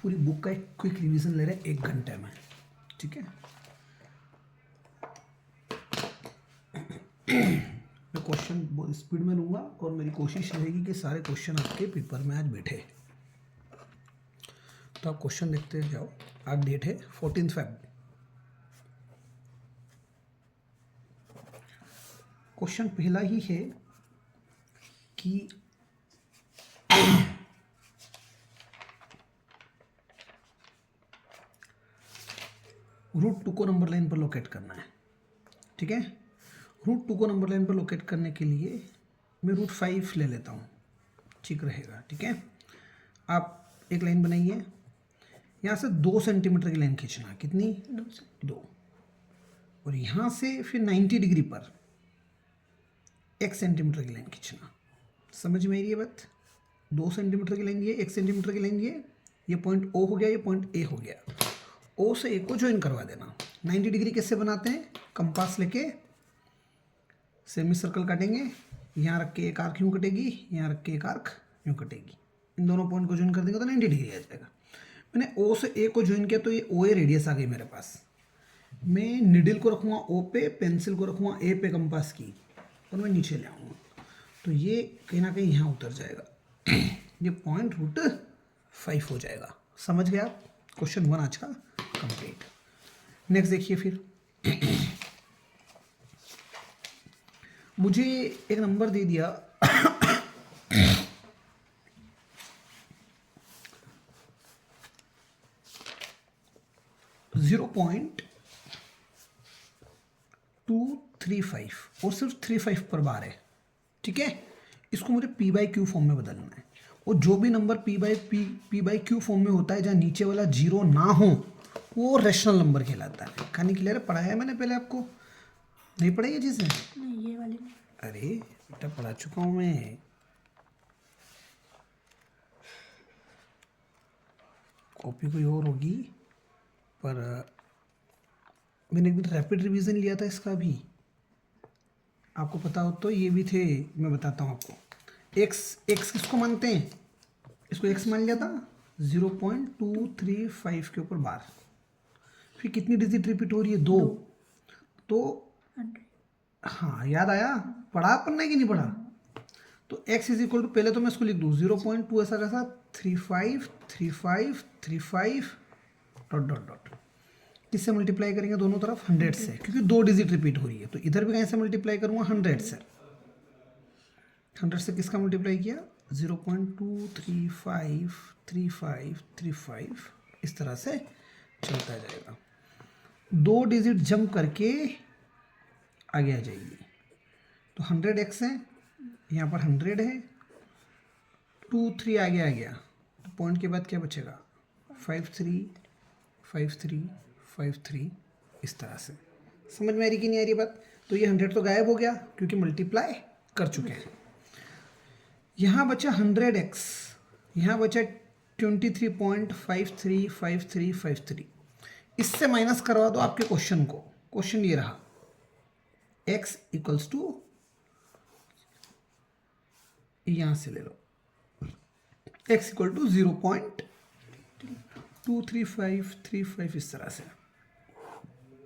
पूरी बुक का एक क्विक रिवीजन ले रहे हैं 1 घंटे में, ठीक है। मैं क्वेश्चन बहुत स्पीड में लूँगा और मेरी कोशिश रहेगी कि सारे क्वेश्चन आपके पेपर में आज बैठे। तो आप क्वेश्चन देखते जाओ। आज डेट है 14 Feb। क्वेश्चन पहला ही है कि रूट 2 को नंबर लाइन पर लोकेट करना है, ठीक है। रूट 2 को नंबर लाइन पर लोकेट करने के लिए मैं रूट 5 ले लेता हूँ, ठीक रहेगा, ठीक है। आप एक लाइन बनाइए, यहाँ से 2 सेंटीमीटर की लाइन खींचना। कितनी? 2। और यहाँ से फिर 90 डिग्री पर 1 सेंटीमीटर की लाइन खींचना। समझ में आ रही है बात? 2 सेंटीमीटर की लाइन ये, 1 सेंटीमीटर की लाइन ये पॉइंट O हो गया, ये पॉइंट A हो गया। O से A को ज्वाइन करवा देना। 90 डिग्री कैसे बनाते हैं? कंपास लेके सेमी सर्कल काटेंगे, यहाँ रख के एक आर्क यूँ कटेगी, यहाँ रख के एक आर्क यूँ कटेगी। इन दोनों पॉइंट को ज्वाइन कर देंगे तो 90 डिग्री आ जाएगा। मैंने O से A को ज्वाइन किया तो ये OA रेडियस आ गई मेरे पास। मैं निडल को रखूँगा O पे, पेंसिल को रखूँगा A पे कंपास की, और मैं नीचे ले आऊँगा तो ये कहीं ना कहीं यहाँ उतर जाएगा। ये पॉइंट रूट 5 हो जाएगा। समझ गए आप? क्वेश्चन 1 आज का कंप्लीट। नेक्स्ट देखिए फिर। मुझे एक नंबर दे दिया 0.235 और सिर्फ 35 पर बार है, ठीक है। इसको मुझे P/Q फॉर्म में बदलना है। और जो भी नंबर P/Q फॉर्म में होता है, जहाँ नीचे वाला 0 ना हो, वो रेशनल नंबर कहलाता है। कहानी क्लियर है? पढ़ाया है मैंने पहले आपको? नहीं पढ़ाई है चीज़ें? नहीं, ये वाली नहीं। अरे बेटा पढ़ा चुका हूँ मैं। कॉपी कोई और होगी, पर मैंने एक दिन रैपिड रिवीजन लिया था इसका भी, आपको पता हो तो। ये भी थे, मैं बताता हूँ आपको। एक्स किसको मानते हैं? इसको एक्स मान लिया था 0.235 के ऊपर बार। फिर कितनी डिजिट रिपीट हो रही है? 2। तो 100। हाँ, याद आया? पढ़ा पढ़ना कि नहीं पढ़ा? तो x इज इक्वल टू, पहले तो मैं इसको लिख दूँ 0.2 ऐसा कैसा 35 35 35 डॉट डॉट डॉट। किससे मल्टीप्लाई करेंगे? दोनों तरफ 100 से, क्योंकि 2 डिजिट रिपीट हो रही है। तो इधर भी कहीं से मल्टीप्लाई करूँगा? 100 से। 100 से किसका मल्टीप्लाई किया? 0.235 35 35, इस तरह से चलता जाएगा। 2 डिजिट जंप करके आगे आ जाएगी। तो 100x है, यहाँ पर 100 है, 2 3 आगे आ गया, तो पॉइंट के बाद क्या बचेगा? 5 3 5 3 5 3, इस तरह से। समझ में आ रही कि नहीं आ रही बात? तो ये 100 तो गायब हो गया क्योंकि मल्टीप्लाई कर चुके हैं। यहाँ बचा 100x, यहाँ बचा 23.535353। इससे माइनस करवा दो आपके क्वेश्चन को। क्वेश्चन ये रहा, x इक्वल्स टू, यहाँ से ले लो, x इक्वल टू 0.23535, इस तरह से।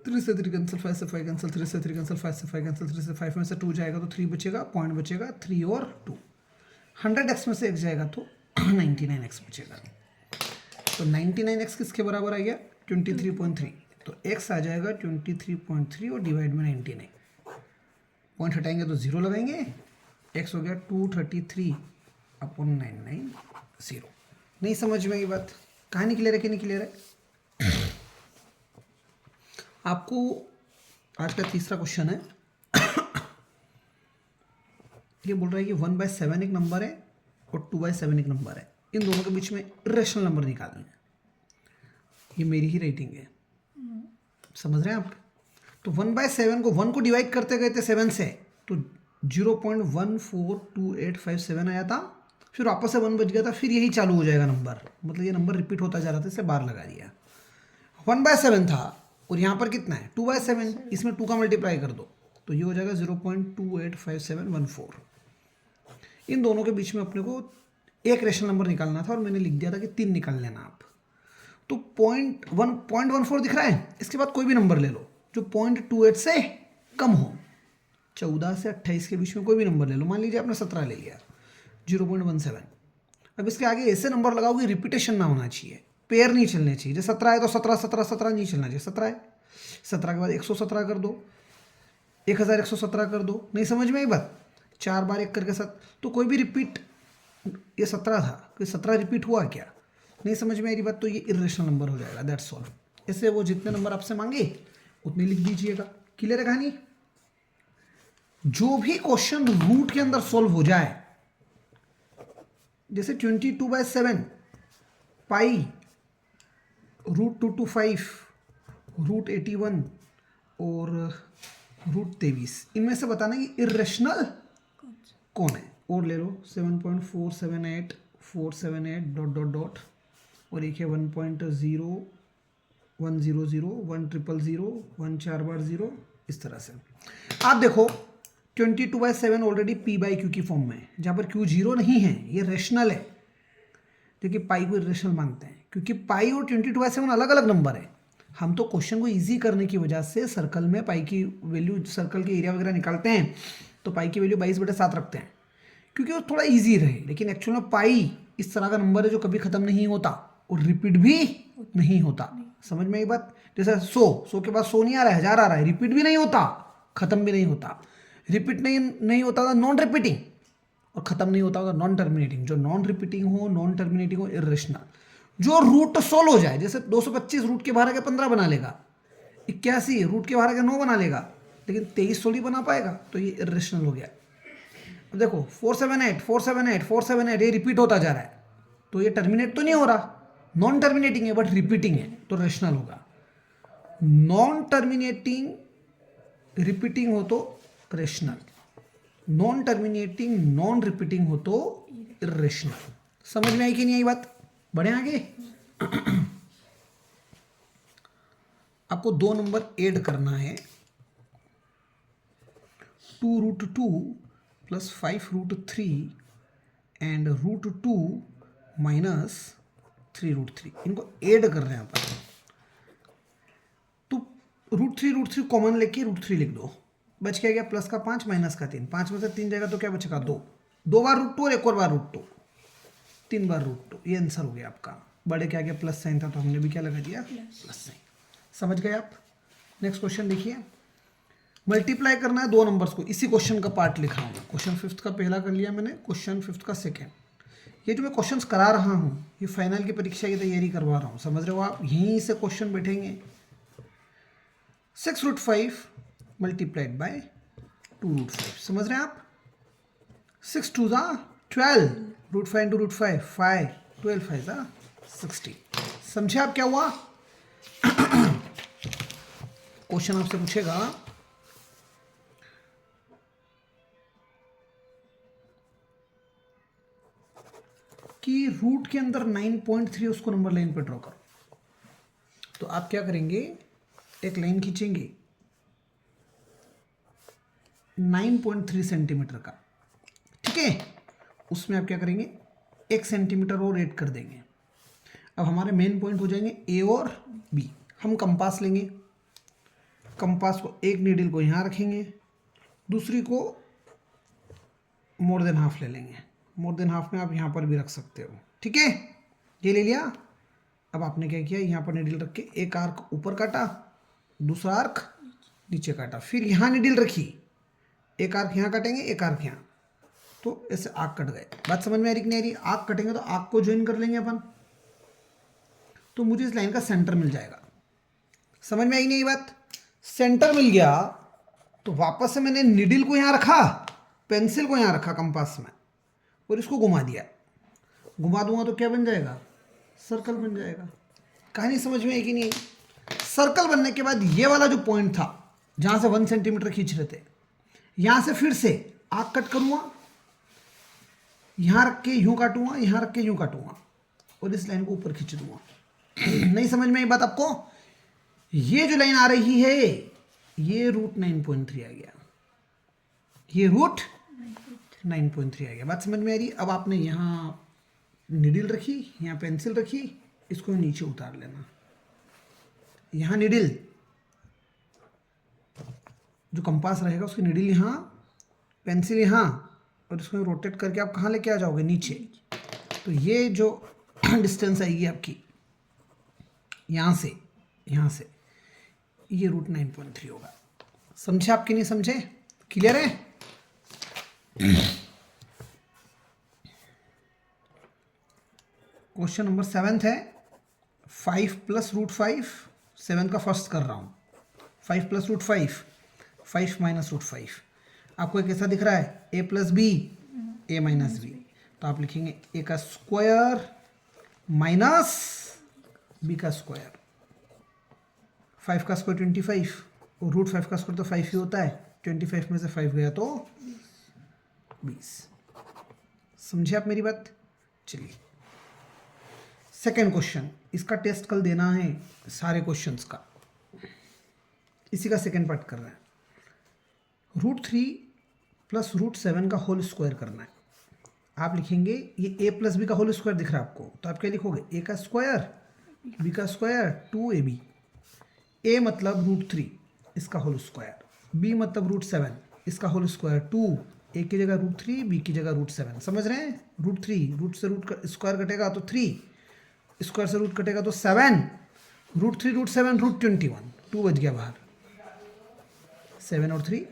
3 से 3 कैंसिल, 5 से 5 कैंसिल, 3 से 3 कैंसिल, 5 से 5 कैंसिल, 3 से 5 में से 2 जाएगा तो 3 बचेगा, पॉइंट बचेगा 3 और 2। 100x में से 1 जाएगा तो 99x बचेगा। तो 99x किसके बराबर आ गया? 23.3। तो x आ जाएगा 23.3 और डिवाइड में 99। पॉइंट हटाएंगे तो 0 लगाएंगे, x हो गया 233/990। नहीं समझ में ये बात? कहानी क्लियर है कि नहीं क्लियर है? आपको आज का तीसरा क्वेश्चन है। ये बोल रहा है कि 1/7 एक नंबर है और 2/7 एक नंबर है। इन दोनों के बीच में इरेशनल नंबर निकालना है। ये मेरी ही रेटिंग है, समझ रहे हैं आप? तो 1/7 को 1 को डिवाइड करते गए थे 7 से, तो 0.142857 आया था। फिर वापस से 1 बच गया था, फिर यही चालू हो जाएगा नंबर। मतलब ये नंबर रिपीट होता जा रहा था, इससे बार लगा दिया। 1/7 था और यहाँ पर कितना है? 2/7। इसमें 2 का मल्टीप्लाई कर दो तो ये हो जाएगा 0.285714। इन दोनों के बीच में अपने को एक रेशनल नंबर निकालना था और मैंने लिख दिया था कि 3 निकाल लेना आप। तो 0.14 दिख रहा है, इसके बाद कोई भी नंबर ले लो जो 0.28 से कम हो। 14 से 28 के बीच में कोई भी नंबर ले लो, मान लीजिए आपने 17 ले लिया, 0.17। अब इसके आगे ऐसे नंबर लगाओगे रिपीटेशन ना होना चाहिए, पेयर नहीं चलने चाहिए। जैसे 17 है तो 17 17 17 नहीं चलना चाहिए, 17 है, 17 के बाद 117 कर दो, 1117 कर दो। नहीं समझ में आई बात? 4 बार 1 करके 7, तो कोई भी रिपीट, ये 17 था, कोई 17 रिपीट हुआ क्या? नहीं समझ में आई बात? तो ये इरेशनल नंबर हो जाएगा, दैट्स ऑल। ऐसे वो जितने नंबर आपसे मांगे उतने लिख दीजिएगा। क्लियर है कहानी? जो भी क्वेश्चन रूट के अंदर सॉल्व हो जाए, जैसे 22/7 पाई √225 √81 और √23, इनमें से बताना कि इरेशनल कौन है। और ले लो 7.478 478 डॉट डॉट डॉट, और एक है 1.0 100 100 1 4 बार 0, इस तरह से। आप देखो 22/7 ऑलरेडी p/q की फॉर्म में है, जहाँ पर q 0 नहीं है, ये रेशनल है। देखिए पाई को इरेशनल मानते हैं क्योंकि पाई और 22/7 अलग अलग नंबर है। हम तो क्वेश्चन को इजी करने की वजह से सर्कल में पाई की वैल्यू, सर्कल के एरिया वगैरह निकालते हैं तो पाई की वैल्यू 22/7 रखते हैं क्योंकि वो थोड़ा इजी रहे। लेकिन एक्चुअल में पाई इस तरह का नंबर है जो कभी ख़त्म नहीं होता और रिपीट भी नहीं होता। समझ में ये बात? जैसे 100 के बाद 100 नहीं आ रहा है, 1000 आ रहा है, रिपीट भी नहीं होता, ख़त्म भी नहीं होता। रिपीट नहीं होता था नॉन रिपीटिंग, और ख़त्म नहीं होता होगा नॉन टर्मिनेटिंग। जो नॉन रिपीटिंग हो, नॉन टर्मिनेटिंग हो, इरेशनल। जो रूट सोल्व हो जाए, जैसे 225 रूट के बाहर के 15 बना लेगा, 81 रूट के बाहर के 9 बना लेगा, लेकिन 23 थोड़ी बना पाएगा, तो ये इरेशनल हो गया। अब देखो 478 478 478 ये रिपीट होता जा रहा है, तो ये टर्मिनेट तो नहीं हो रहा, नॉन टर्मिनेटिंग है बट रिपीटिंग है, तो रेशनल होगा। नॉन टर्मिनेटिंग रिपीटिंग हो तो rational, non terminating non repeating हो तो इरेशनल। समझ में आई कि नहीं आई बात? बढ़े आगे। आपको 2 नंबर ऐड करना है, 2√2 + 5√3 एंड √2 - 3√3, इनको ऐड कर रहे हैं अपन। तो √3 कॉमन लेके √3 लिख दो, बच क्या गया प्लस का 5 माइनस का 3, 5 में से 3 जाएगा तो क्या बचेगा 2, 2 बार √2 और एक और बार √2, 3 बार √2, ये आंसर हो गया आपका। बड़े क्या गया प्लस साइन था तो हमने भी क्या लगा दिया प्लस साइन। समझ गए आप? नेक्स्ट क्वेश्चन देखिए, मल्टीप्लाई करना है 2 नंबर्स को, इसी क्वेश्चन का पार्ट लिख रहा हूँ। क्वेश्चन 5th का पहला कर लिया मैंने, क्वेश्चन 5th का सेकेंड। ये जो मैं क्वेश्चंस करा रहा हूँ ये फाइनल की परीक्षा की तैयारी करवा रहा हूँ, समझ रहे हो आप? यहीं से क्वेश्चन बैठेंगे। 6√5 मल्टीप्लाइड बाय 2√5, समझ रहे हैं आप? 6 2 12, √5 into √5 5, 12 5 60। समझे आप क्या हुआ? क्वेश्चन आपसे पूछेगा कि रूट के अंदर 9.3 उसको नंबर लाइन पर ड्रॉ करो। तो आप क्या करेंगे, एक लाइन खींचेंगे 9.3 सेंटीमीटर का, ठीक है? उसमें आप क्या करेंगे 1 सेंटीमीटर और ऐड कर देंगे। अब हमारे मेन पॉइंट हो जाएंगे ए और बी। हम कंपास लेंगे, कंपास को एक नीडल को यहाँ रखेंगे, दूसरी को मोर देन हाफ ले लेंगे। मोर देन हाफ में आप यहाँ पर भी रख सकते हो, ठीक है? ये ले लिया। अब आपने क्या किया, यहाँ पर नीडल रख के एक आर्क ऊपर काटा, दूसरा आर्क नीचे काटा, फिर यहाँ नीडल रखी, एक आर्क यहाँ काटेंगे, एक आर्क यहाँ, तो ऐसे आर्क कट गए। बात समझ में आ रही कि नहीं आ रही? आर्क कटेंगे तो आर्क को ज्वाइन कर लेंगे अपन, तो मुझे इस लाइन का सेंटर मिल जाएगा। समझ में आई नहीं बात? सेंटर मिल गया तो वापस से मैंने नीडल को यहाँ रखा, पेंसिल को यहाँ रखा कंपास में, और इसको घुमा दिया। घुमा दूंगा तो क्या बन जाएगा? सर्कल बन जाएगा। कहानी समझ में आई कि नहीं आई? सर्कल बनने के बाद ये वाला जो पॉइंट था जहाँ से 1 सेंटीमीटर खींच रहे थे, यहाँ से फिर से आर्क कट करूँगा, यहाँ रख के यूँ काटूंगा, यहाँ रख के यूँ काटूंगा, और इस लाइन को ऊपर खींच दूंगा। नहीं समझ में आई बात आपको? ये जो लाइन आ रही है ये √9.3 आ गया, ये √9.3 आ गया। बात समझ में आ रही? अब आपने यहाँ नीडल रखी, यहाँ पेंसिल रखी, इसको नीचे उतार लेना। यहाँ निडिल जो कंपास रहेगा उसकी निडिल यहाँ, पेंसिल यहाँ, और इसको रोटेट करके आप कहाँ लेके आ जाओगे? नीचे। तो ये जो डिस्टेंस आएगी आपकी यहाँ से ये √9.3 होगा। समझे आप कि नहीं समझे? क्लियर है? क्वेश्चन नंबर 7 है 5 + √5। 7 का फर्स्ट कर रहा हूँ। 5 + √5, 5 - √5। आपको एक ऐसा दिख रहा है a + b, a - b। तो आप लिखेंगे a का स्क्वायर माइनस b का स्क्वायर। 5 का स्क्वायर 25 और √5 का स्क्वायर तो 5 ही होता है। 25 में से 5 गया तो 20। समझे आप मेरी बात? चलिए सेकेंड क्वेश्चन, इसका टेस्ट कल देना है सारे क्वेश्चंस का, इसी का सेकेंड पार्ट कर रहे हैं। √3 + √7 का होल स्क्वायर करना है। आप लिखेंगे ये a + b का होल स्क्वायर दिख रहा है आपको, तो आप क्या लिखोगे? a का स्क्वायर b का स्क्वायर 2ab। a मतलब √3 इसका होल स्क्वायर, b मतलब √7 इसका होल स्क्वायर 2। a की जगह √3, b की जगह √7। समझ रहे हैं? √3 रूट से रूट स्क्वायर कटेगा तो 3, स्क्वायर से रूट कटेगा तो 7, √3 √7 √21, 2 बच गया बाहर। 7 और 3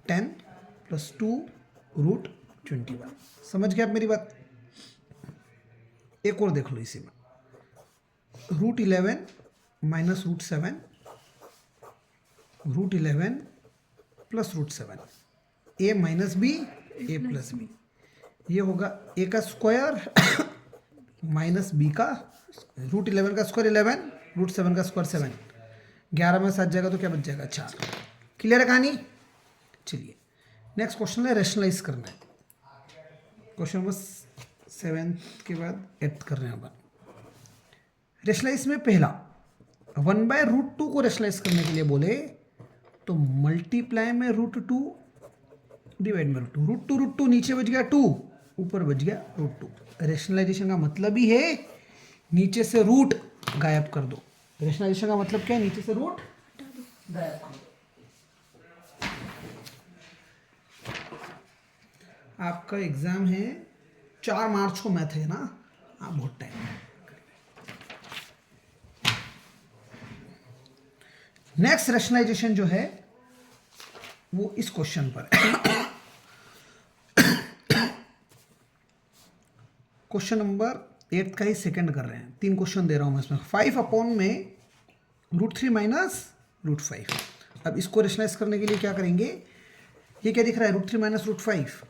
10 + 2 √21। समझ गए आप मेरी बात? एक और देख लो इसी में, √11 - √7, √11 + √7, a - b, a + b। ये होगा a का स्क्वायर माइनस b का, √11 का स्क्वायर 11, √7 का स्क्वायर 7। 11 में 7 जाएगा तो क्या बच जाएगा? 4। क्लियर है कहानी? चलिए नेक्स्ट क्वेश्चन है, रेशनलाइज करना है। क्वेश्चन नंबर 7 के बाद 8 कर रहे हैं अपन। रेशनलाइज में पहला 1/√2 को रेशनलाइज करने के लिए बोले तो मल्टीप्लाई में √2 डिवाइड में √2, √2 नीचे बच गया 2, ऊपर बच गया √2। रेशनलाइजेशन का मतलब ही है नीचे से रूट गायब कर दो। रेशनलाइजेशन का मतलब क्या है? नीचे से रूट गायब कर दो। आपका एग्जाम है 4 मार्च को, मैथ है ना? आप बहुत टाइम है। नेक्स्ट रेशनलाइजेशन जो है वो इस क्वेश्चन पर है। क्वेश्चन नंबर 8 का ही सेकंड कर रहे हैं। 3 क्वेश्चन दे रहा हूं मैं इसमें। 5 में √3 - √5। अब इसको रेशनलाइज करने के लिए क्या करेंगे? ये क्या दिख रहा है? √3 - √5,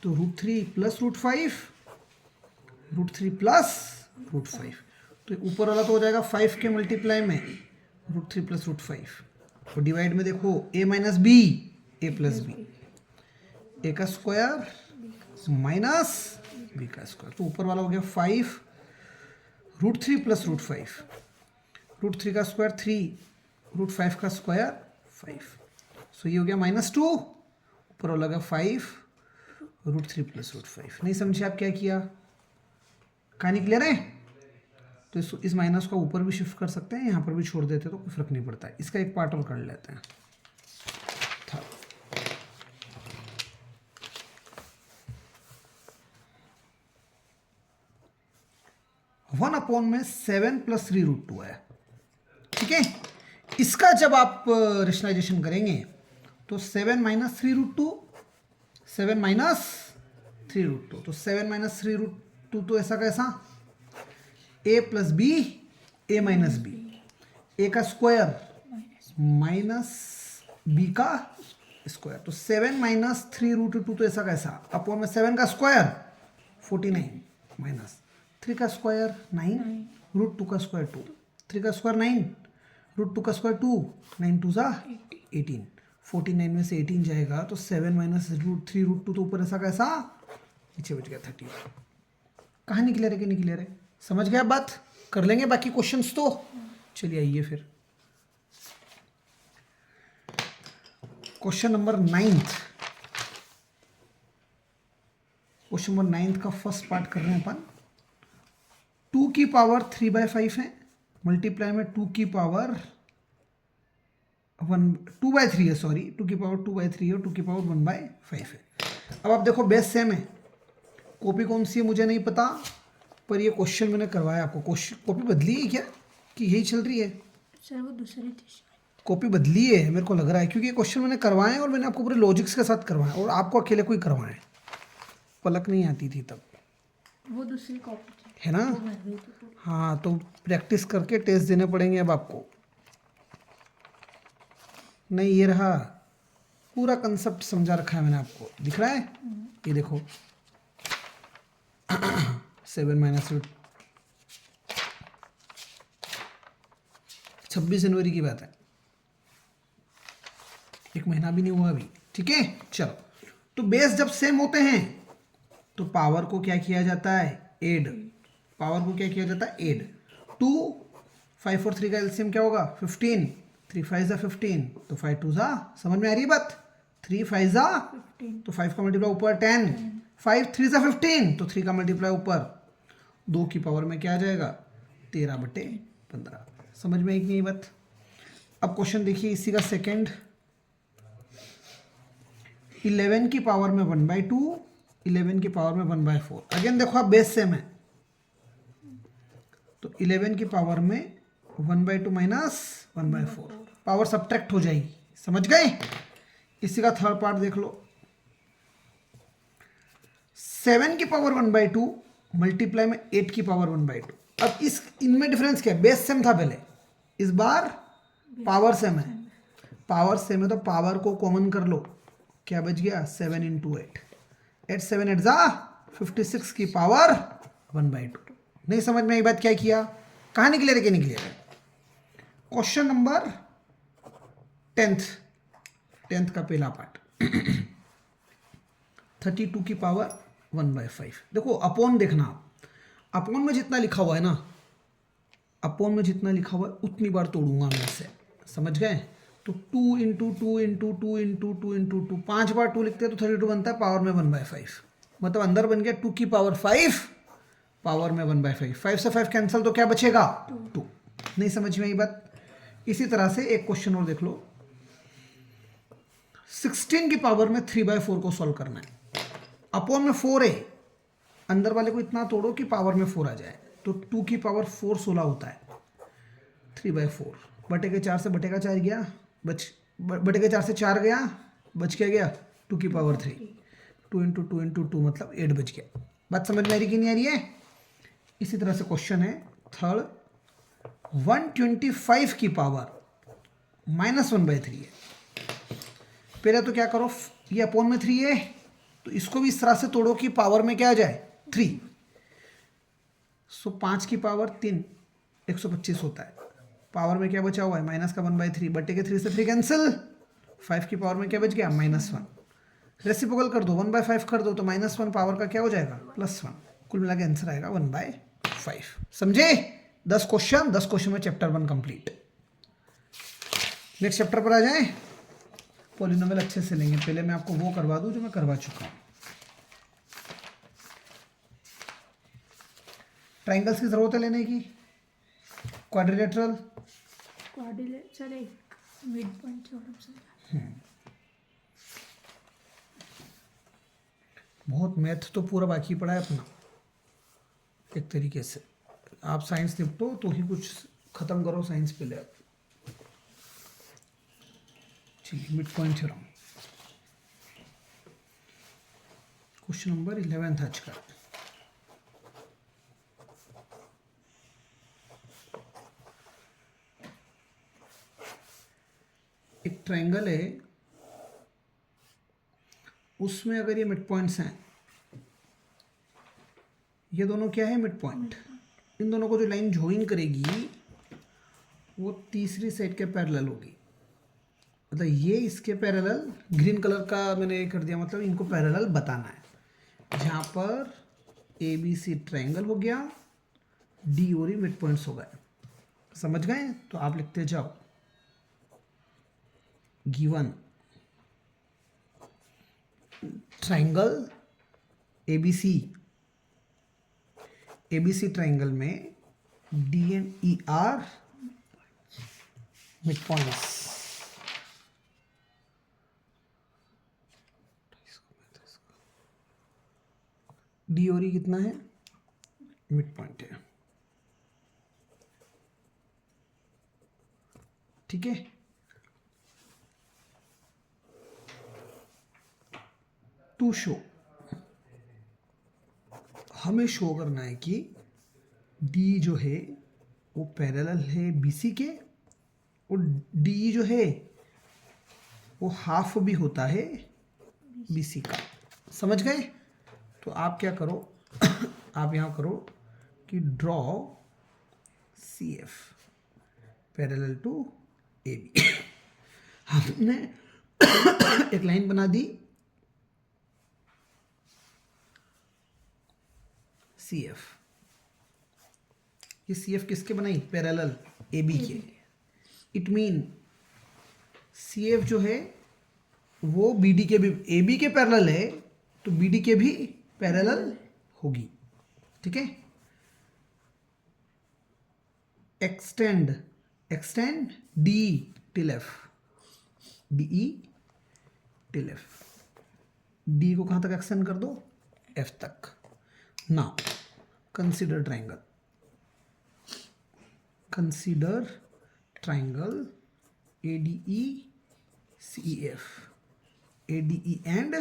तो √3 + √5, √3 + √5। तो ऊपर वाला तो हो जाएगा 5 के मल्टीप्लाई में √3 + √5, और डिवाइड में देखो a - b, a + b, a का स्क्वायर माइनस b का स्क्वायर। तो ऊपर वाला हो गया 5, √3 + √5, √3 का स्क्वायर 3, √5 का स्क्वायर 5। सो ये हो गया -2, ऊपर वाला गया 5, √3 + √5। नहीं समझे आप क्या किया? कहानी क्लियर है? तो इस माइनस को ऊपर भी शिफ्ट कर सकते हैं, यहाँ पर भी छोड़ देते तो कोई फर्क नहीं पड़ता है। इसका एक पार्ट और कर लेते हैं। 1 में 7 + 3√2 है। ठीक है, इसका जब आप रेशनलाइजेशन करेंगे तो 7 - 3√2, 7 - 3√2, तो 7 - 3√2 तो ऐसा कैसा? a + b, a - b, a का स्क्वायर माइनस b का स्क्वायर, तो 7 - 3√2 तो ऐसा कैसा? अपॉन में 7 का स्क्वायर 49 माइनस 3 का स्क्वायर 9, √2 का स्क्वायर 2, 3 का स्क्वायर 9, √2 का स्क्वायर 2, 9 2 ज़ा 18। 49 में से 18 जाएगा तो 7 - √3√2 तो ऊपर ऐसा कैसा? नीचे बच गया 30। कहानी क्लियर है कि नहीं क्लियर है? समझ गया बात? कर लेंगे बाकी क्वेश्चंस तो। चलिए आइए फिर क्वेश्चन नंबर 9। क्वेश्चन नंबर 9 का फर्स्ट पार्ट कर रहे हैं अपन। 2 की पावर 3/5 है, मल्टीप्लाई में 2 की पावर 2/3 है, सॉरी 2 की पावर 2/3 है और 2 की पावर 1/5 है। अब आप देखो बेस सेम है, कॉपी कौन सी है मुझे नहीं पता, पर ये क्वेश्चन मैंने करवाया आपको। क्वेश्चन कॉपी बदली है क्या कि यही चल रही है? सर वो दूसरी थी शायद। कॉपी बदली है मेरे को लग रहा है, क्योंकि ये क्वेश्चन मैंने करवाए हैं और मैंने आपको पूरे लॉजिक्स के साथ करवाए और आपको अकेले को ही करवाए, पलक नहीं आती थी तब, वो दूसरी कॉपी थी, है ना? वो भर गई थी पूरी। हाँ, तो प्रैक्टिस करके टेस्ट देने पड़ेंगे अब आपको। नहीं, ये रहा, पूरा कंसेप्ट समझा रखा है मैंने आपको, दिख रहा है? ये देखो 7 - 26 जनवरी की बात है, एक महीना भी नहीं हुआ अभी, ठीक है? चलो, तो बेस जब सेम होते हैं तो पावर को क्या किया जाता है? एड। पावर को क्या किया जाता है? एड। 2 5 और 3 का एलसीएम क्या होगा? 15। 3 5 ज़ा 15, तो 5 2 ज़ा, समझ में आ रही है बात? 3 5 ज़ा 15, तो 5 का मल्टीप्लाई ऊपर 10, 5 3 ज़ा 15 तो 3 का मल्टीप्लाई ऊपर 2 की पावर में क्या आ जाएगा? 13/15। समझ में आई कि नहीं बात? अब क्वेश्चन देखिए इसी का सेकंड, 11 की पावर में 1/2, 11 की पावर में 1/4। अगेन देखो आप बेस सेम है, तो 11 की पावर में 1/2 माइनस 1/4, पावर सब्ट्रैक्ट हो जाएगी, समझ गए? इसी का थर्ड पार्ट देख लो, 7 की पावर 1/2 मल्टीप्लाई में 8 की पावर 1/2। अब इस इनमें डिफरेंस क्या है? बेस सेम था पहले, इस बार पावर सेम है। पावर सेम है तो पावर को कॉमन कर लो, क्या बच गया? 7 × 8, 8 7 8 ज़ा 56 की पावर 1/2। नहीं समझ में आई बात? क्या किया? कहाँ निकले रे, क्या निकले? क्वेश्चन नंबर 10th का पहला पार्ट 32 की पावर 1/5। देखो अपोन देखना, अपोन में जितना लिखा हुआ है ना, अपोन में जितना लिखा हुआ है उतनी बार तोड़ूंगा मैं इसे, समझ गए? तो 2 × 2 × 2 × 2 × 2, 5 बार 2 लिखते हैं तो 32 बनता है, पावर में 1/5, मतलब अंदर बन गया 2 की पावर 5, पावर में 1/5। 5 से 5 कैंसिल तो क्या बचेगा? 2। नहीं समझ में आई बात? इसी तरह से एक क्वेश्चन और देख लो, 16 की पावर में 3/4 को सॉल्व करना है, अपोन में 4 है, अंदर वाले को इतना तोड़ो कि पावर में 4 आ जाए, तो 2 की पावर 4 16 होता है, 3/4 बटे के 4 से बटे का 4 गया, बटे के 4 से 4 गया, बच क्या गया? 2 की पावर 3, 2 × 2 × 2 मतलब 8 बच गया। बात समझ में आ रही कि नहीं आ रही है? इसी तरह से क्वेश्चन है थर्ड, 125 की पावर -1/3 है। पहले तो क्या करो, ये अपोन में 3 है तो इसको भी इस तरह से तोड़ो कि पावर में क्या आ जाए? 3। सो 5 की पावर 3 125 होता है, पावर में क्या बचा हुआ है? माइनस का 1/3, बटे के 3 से 3 कैंसिल, 5 की पावर में क्या बच गया? -1। रेसिप्रोकल कर दो, 1/5 कर दो तो -1 पावर का क्या हो जाएगा? +1। कुल मिला के आंसर आएगा 1/5। समझे? 10 क्वेश्चन, 10 क्वेश्चन में चैप्टर 1 कंप्लीट। नेक्स्ट चैप्टर पर आ जाएं। पॉलिनोमियल अच्छे से लेंगे, पहले मैं आपको वो करवा दूं जो मैं करवा चुका हूं। ट्राइंगल्स की जरूरत है लेने की, क्वाड्रिलेटरल, सर एक मिड पॉइंट थ्योरम समझा। बहुत मैथ तो पूरा बाकी पड़ा है अपना, एक तरीके से आप साइंस निपटो तो ही कुछ खत्म करो साइंस पहले आप। ठीक, mid point theorem, question number 11 आज का। एक ट्रायंगल है, उसमें अगर ये मिड पॉइंट्स हैं, ये दोनों क्या है? Mid point. इन दोनों को जो लाइन ज्वाइन करेगी वो तीसरी साइड के पैरेलल होगी, मतलब ये इसके पैरेलल, ग्रीन कलर का मैंने ये कर दिया, मतलब इनको पैरेलल बताना है। जहाँ पर ABC ट्रायंगल हो गया, D और E मिड पॉइंट्स हो गए, समझ गए? तो आप लिखते जाओ, given triangle ABC ABC triangle में D and E are mid points. D और ई कितना है? मिड पॉइंट है। ठीक है, टू शो, हमें शो करना है कि डी जो है वो पैरेलल है बीसी के, और डी जो है वो हाफ भी होता है बीसी का। समझ गए? तो आप क्या करो आप यहाँ करो कि draw C F parallel to A B. हमने एक लाइन बना दी सी एफ। ये सी एफ किसके बनाई? पैरेलल ए बी के। इट मीन सी एफ जो है वो बी डी के भी, ए बी के पैरेलल है तो बी डी के भी पैरेलल होगी। ठीक है, extend D till F, D E till F. D को कहाँ तक एक्सटेंड कर दो? एफ तक। Now consider triangle ADE CEF, ADE and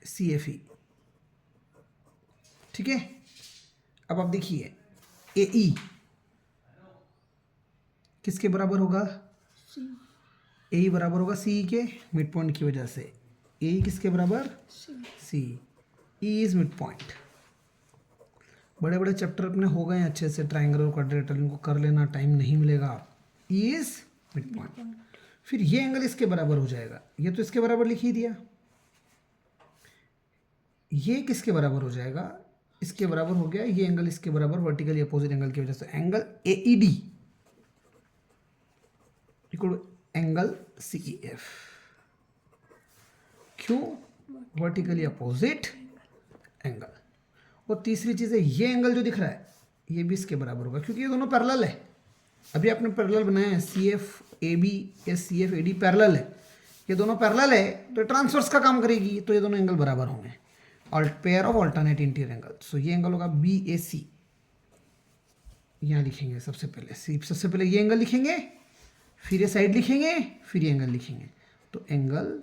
CFE। ठीक है, अब आप देखिए AE किसके बराबर होगा? AE बराबर होगा CE के, मिड पॉइंट की वजह से। AE किसके बराबर? C। E is mid point. बड़े बड़े चैप्टर अपने हो गए अच्छे से, ट्राइंगल और क्वाड्रिलेटरल, इनको कर लेना, टाइम नहीं मिलेगा। E is mid point. फिर ये एंगल इसके बराबर हो जाएगा, ये तो इसके बराबर लिख ही दिया। ये किसके बराबर हो जाएगा? इसके बराबर हो गया। ये एंगल इसके बराबर वर्टिकली अपोजिट एंगल की वजह से, angle AED equal angle CEF। क्यों? Vertically opposite angle. और तीसरी चीज है, ये एंगल जो दिख रहा है ये भी इसके बराबर होगा, क्योंकि ये दोनों पैरेलल है। अभी आपने पैरेलल बनाया है, CFAB या CFAD पैरेलल है, ये दोनों पैरेलल है तो ट्रांसवर्स का काम करेगी, तो ये दोनों एंगल बराबर होंगे। और pair of alternate interior angle, so ये एंगल होगा BAC। यहाँ लिखेंगे सबसे पहले ये एंगल लिखेंगे, फिर ये साइड लिखेंगे, फिर ये एंगल लिखेंगे। तो angle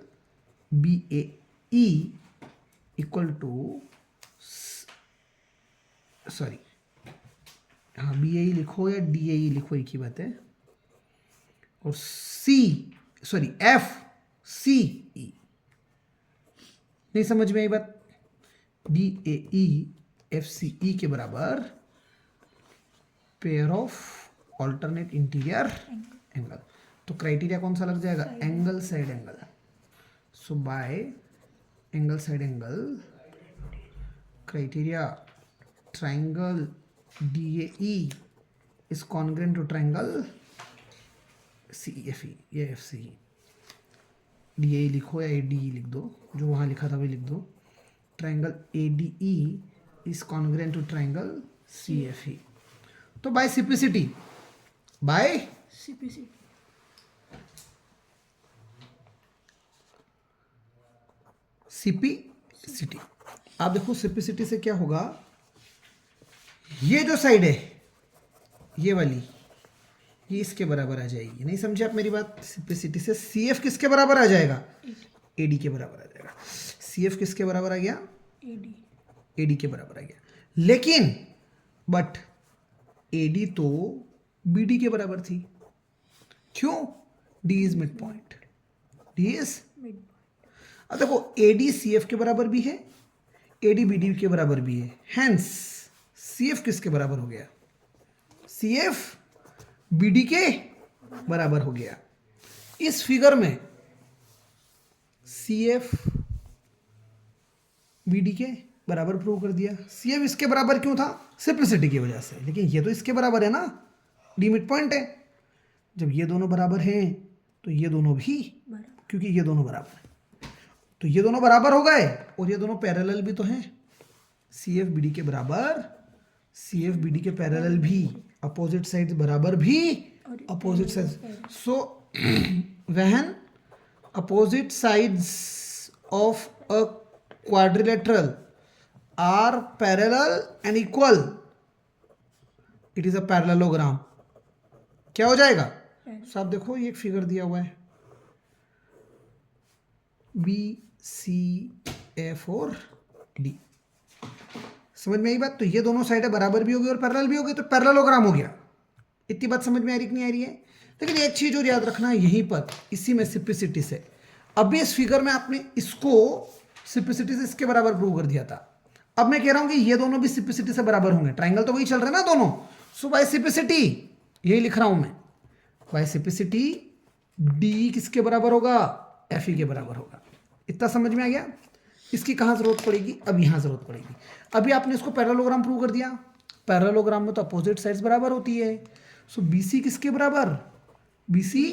BAE equal to, sorry हाँ BAE लिखो या DAE लिखो, एक ही बात है। और FCE नहीं समझ में आई बात? DAE FCE के बराबर pair of alternate interior angle. तो क्राइटेरिया कौन सा लग जाएगा? Angle side angle. So bye angle side angle criteria, triangle DAE is congruent to triangle CFE या FCE। DAE लिखो या ADE लिख दो, जो वहाँ लिखा था वही लिख दो। Triangle ADE is congruent to triangle CFE। तो बाय सिम्प्लिसिटी, CPCT। आप देखो सिम्प्लिसिटी से क्या होगा, ये जो साइड है ये वाली, ये इसके बराबर आ जाएगी। नहीं समझे आप मेरी बात? सिम्प्लिसिटी से CF किसके बराबर आ जाएगा? AD के बराबर आ जाएगा। CF किसके बराबर आ गया? AD के बराबर आ गया। लेकिन बट AD तो BD के बराबर थी। क्यों? D is mid point. D is mid. अब देखो AD CF के बराबर भी है, AD BD के बराबर भी है, हैंस CF किसके बराबर हो गया? CF BD के बराबर हो गया। इस फिगर में CF BD के बराबर प्रूव कर दिया। CF इसके बराबर क्यों था? सिंप्लिसिटी की वजह से। लेकिन ये तो इसके बराबर है ना, D मिड पॉइंट है। जब ये दोनों बराबर हैं तो ये दोनों भी, क्योंकि ये दोनों बराबर है तो ये दोनों बराबर हो गए, और ये दोनों पैरेलल भी तो हैं। सी एफ बी डी के बराबर, सी एफ बी डी के पैरेलल भी, अपोजिट साइड बराबर भी opposite side. So when opposite sides of a quadrilateral are parallel and equal, it is a parallelogram। क्या हो जाएगा? so आप देखो ये एक फिगर दिया हुआ है, बी सी एफ और डी, समझ में आई बात? तो ये दोनों साइडें बराबर भी होगी और पैरेलल भी होगी, तो पैरेललोग्राम हो गया। इतनी बात समझ में आ रही कि नहीं आ रही है? लेकिन एक चीज और याद रखना है यहीं पर, इसी में सिंप्लिसिटी से, अभी इस फिगर में आपने इसको सिंप्लिसिटी से इसके बराबर प्रूव कर दिया था। अब मैं कह रहा हूं कि ये दोनों भी सिंप्लिसिटी से बराबर होंगे, ट्राइंगल तो वही चल रहा है ना दोनों। सो बाय सिंप्लिसिटी यही लिख रहा हूं मैं, बाय सिंप्लिसिटी डी किसके बराबर होगा? एफ ई के बराबर होगा। इतना समझ में आ गया? इसकी कहां जरूरत पड़ेगी? अब यहां जरूरत पड़ेगी। अभी आपने इसको पैरेललोग्राम प्रूव कर दिया, पैरेललोग्राम में तो अपोजिट साइड्स बराबर होती है। सो बीसी किसके बराबर? बीसी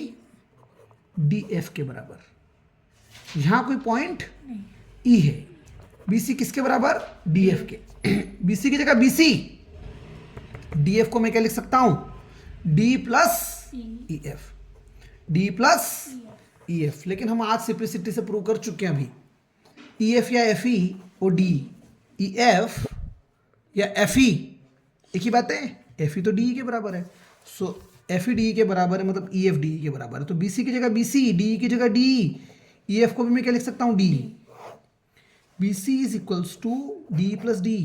डी एफ के बराबर। यहां कोई पॉइंट ई है, बीसी किसके बराबर? डी एफ के। बीसी की जगह बीसी, डी एफ को मैं क्या लिख सकता हूं? D plus E F, D plus E F. लेकिन हम आज सिंप्लिसिटी से प्रूव कर चुके हैं अभी, ई एफ या एफ ई और डी, ई एफ या एफ ई एक ही बात है, एफ ई तो डी के बराबर है। सो एफ ई डी के बराबर है, मतलब ई एफ डी के बराबर है। तो बी सी की जगह बी सी, डी की जगह डी, ई एफ को भी मैं क्या लिख सकता हूँ? D. B C is equals to D plus D,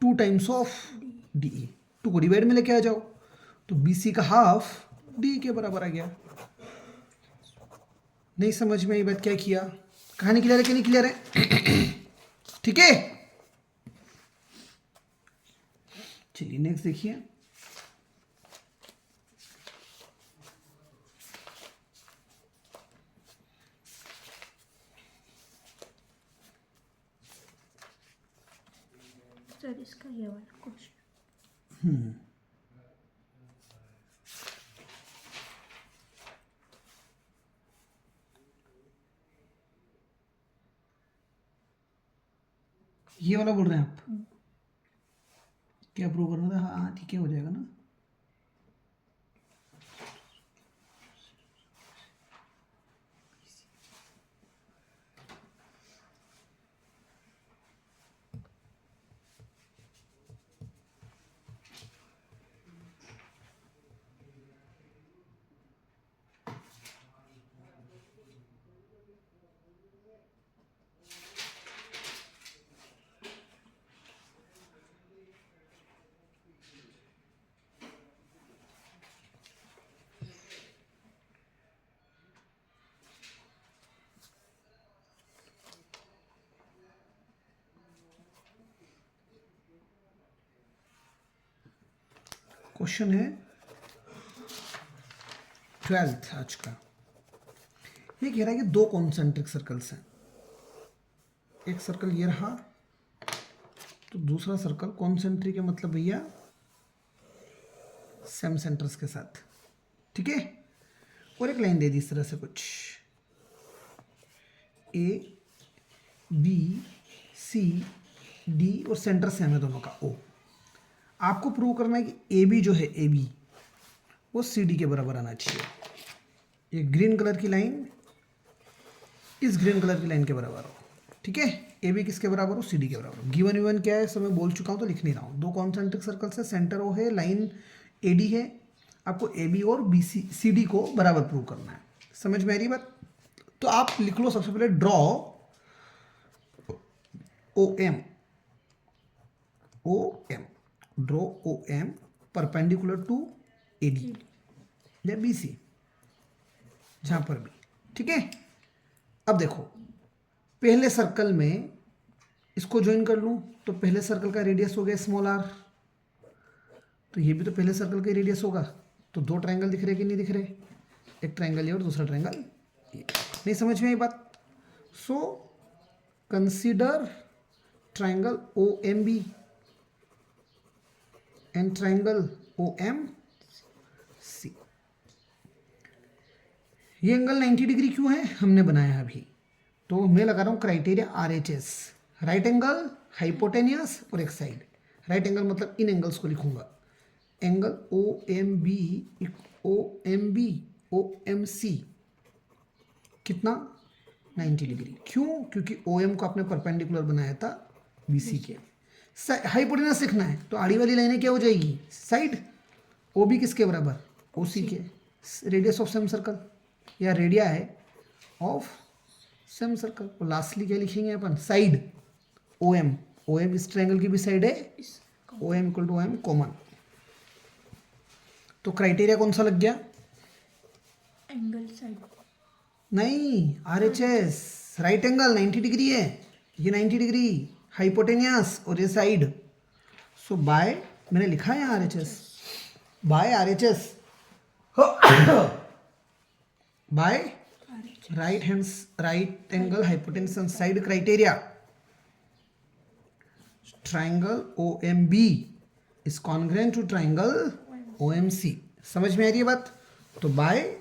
2 times of D. 2 को डिवाइड में लेके आ जाओ, तो बी सी का हाफ डी के बराबर आ गया। नहीं समझ में ये बात? क्या किया? कहानी क्लियर है कि नहीं क्लियर है? ठीक है, चलिए नेक्स्ट देखिए। सर इसका ये वाला क्वेश्चन, ये वाला बोल रहे हैं आप? क्या प्रूव करना था? हाँ ठीक है, हो जाएगा ना। क्वेश्चन है 12th आज का। ये कह रहा है कि 2 कॉन्सेंट्रिक सर्कल्स हैं, एक सर्कल ये रहा, तो दूसरा सर्कल कॉन्सेंट्रिक है, मतलब भैया सेम सेंटर्स के साथ, ठीक है। और एक लाइन दे दी इस तरह से कुछ, ए बी सी डी और सेंटर सेम है दोनों का, ओ। आपको प्रूव करना है कि ए बी जो है, ए बी वो सी डी के बराबर आना चाहिए। ये ग्रीन कलर की लाइन इस ग्रीन कलर की लाइन के बराबर हो, ठीक है। ए बी किसके बराबर हो? सी डी के बराबर हो। गिवन विवन क्या है सब मैं बोल चुका हूँ, तो लिख नहीं रहा हूँ। 2 कॉन्सेंट्रिक सर्कल से, सेंटर ओ है, लाइन ए डी है, आपको ए बी और बी सी सी डी को बराबर प्रूव करना है। समझ में आ रही बात? तो आप लिख लो सबसे पहले, draw O M, O M, draw O M perpendicular to A D या बी सी, जहां पर भी, ठीक है। अब देखो, पहले सर्कल में इसको ज्वाइन कर लूं तो पहले सर्कल का रेडियस हो गया स्मॉल आर, तो ये भी तो पहले सर्कल का रेडियस होगा। तो 2 ट्रायंगल दिख रहे कि नहीं दिख रहे? एक ट्रायंगल ये और दूसरा ट्रायंगल ये। नहीं समझ में आई बात? So consider triangle O M B and triangle O M C. ये एंगल 90 डिग्री क्यों है? हमने बनाया अभी, तो मैं लगा रहा हूं criteria RHS, right angle hypotenuse और एक साइड। राइट एंगल मतलब इन एंगल्स को लिखूंगा, एंगल ओ एम सी कितना 90 डिग्री। क्यों? क्योंकि ओ एम को आपने परपेंडिकुलर बनाया था बी सी के। हाइपोटेनस लिखना है तो आड़ी वाली लाइनें क्या हो जाएगी, साइड। ओ बी किसके बराबर, ओ सी के। रेडियस ऑफ सेम सर्कल या रेडिया है ऑफ सेम सर्कल। और लास्टली क्या लिखेंगे अपन, side O M. O M इस ट्रायंगल की भी साइड है, O M equal to O M common. तो क्राइटेरिया कौन सा लग गया, एंगल साइड नहीं R H S. Right angle 90 degree है, ये 90 डिग्री हाइपोटेनियस और ये साइड। सो बाय, मैंने लिखा है R H S, by R H S, by right angle hypotenuse and side criteria, triangle O M B is congruent to triangle O M C. समझ में आ रही है बात? तो बाय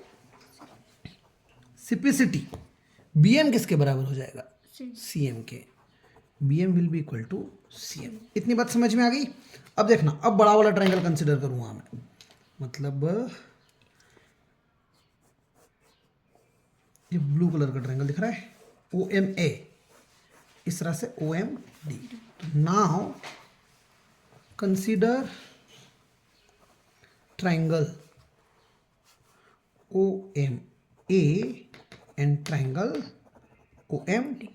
सिप्लिसिटी बी एम किसके बराबर हो जाएगा, सी एम के। B M will be equal to C M. इतनी बात समझ में आ गई? अब देखना, अब बड़ा वाला ट्राइंगल कंसिडर करूंगा मैं, मतलब ये ब्लू कलर का ट्राइंगल दिख रहा है, ओ एम ए, इस तरह से O M D. Now consider triangle O M A and triangle O M D.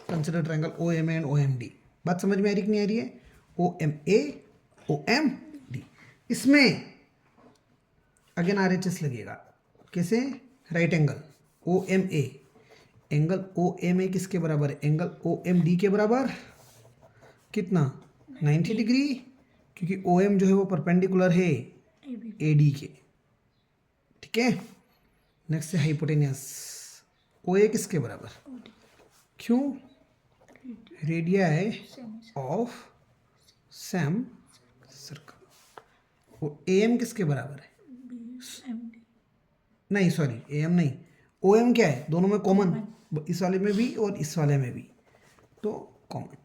Consider triangle O M A and O M D. बात समझ में आ रही कि नहीं आ रही है? O M A O M D, इसमें अगेन आर एच एस लगेगा। कैसे? Right angle O M A, angle O M A किसके बराबर है, एंगल ओ एम डी के बराबर। कितना? 90 डिग्री, क्योंकि ओ एम जो है वो परपेंडिकुलर है ए डी के। ठीक है, नेक्स्ट है हाइपोटेनियस, ओ ए किसके बराबर, क्यों? रेडिया है ऑफ सेम सर्कल। और ए एम किसके बराबर है, नहीं सॉरी ए एम नहीं, ओ एम क्या है, दोनों में कॉमन, इस वाले में भी और इस वाले में भी, तो common.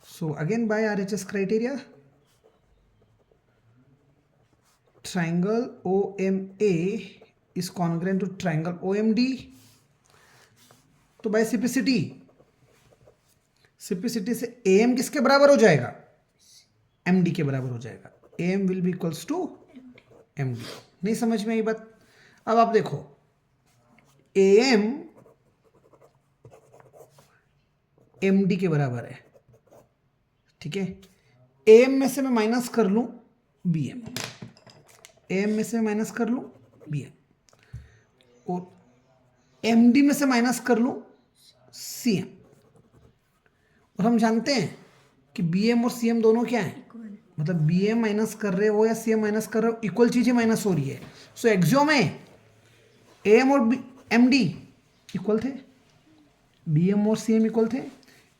So again by R H S criteria, triangle O M A is congruent to triangle O M D. तो बाय सिप्लिसिटी से ए एम किसके बराबर हो जाएगा, एम डी के बराबर हो जाएगा। A M will be equals to M D. नहीं समझ में आई बात? अब आप देखो, ए एम एम डी के बराबर है, ठीक है। ए एम में से मैं माइनस कर लूं बी एम, ए एम में से मैं माइनस कर लूं बी एम, और एम डी में से माइनस कर लूं सी एम। और हम जानते हैं कि बी एम और सी एम दोनों क्या हैं, मतलब बी एम माइनस कर रहे हो या सी एम माइनस कर रहे हो, इक्वल चीजें माइनस हो रही है। सो एक्सियोम में ए एम और एम डी इक्वल थे, बी एम और सी एम इक्वल थे।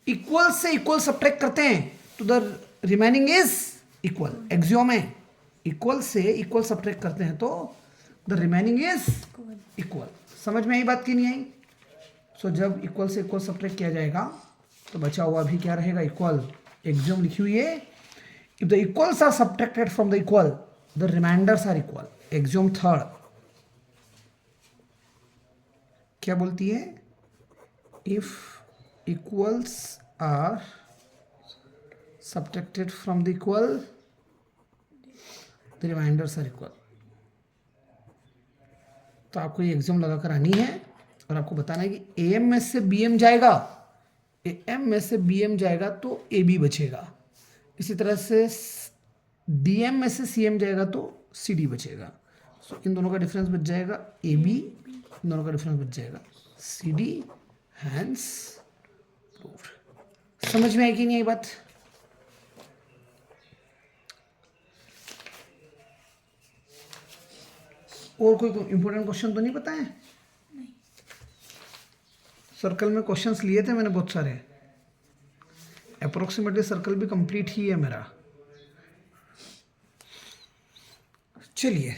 इक्वल से इक्वल सब्ट्रैक्ट करते हैं तो the remaining is equal. Axiom में इक्वल से इक्वल सब्ट्रैक्ट करते हैं तो द रिमेनिंग इज इक्वल। समझ में आई बात की नहीं आई? सो जब इक्वल से इक्वल सब्ट्रैक्ट किया जाएगा तो बचा हुआ भी क्या रहेगा, इक्वल। एक्सियोम लिखी हुई है, if the equals are subtracted from the equal the remainders are equal. Axiom third क्या बोलती है, if equals are subtracted from the equal the remainders are equal. तो आपको ये एग्जाम लगा कर आनी है और आपको बताना है कि ए एम में से बी एम जाएगा, ए एम में से बी एम जाएगा तो ए बी बचेगा। इसी तरह से डी एम में से सी एम जाएगा तो सी डी बचेगा। सो इन दोनों का डिफरेंस बच जाएगा ए बी, इन दोनों का डिफरेंस बच जाएगा सी डी। Hence proved. समझ में आई कि नहीं आई बात? और कोई इंपॉर्टेंट क्वेश्चन तो नहीं पता है? सर्कल में क्वेश्चंस लिए थे मैंने बहुत सारे, अप्रोक्सीमेटली सर्कल भी कंप्लीट ही है मेरा। चलिए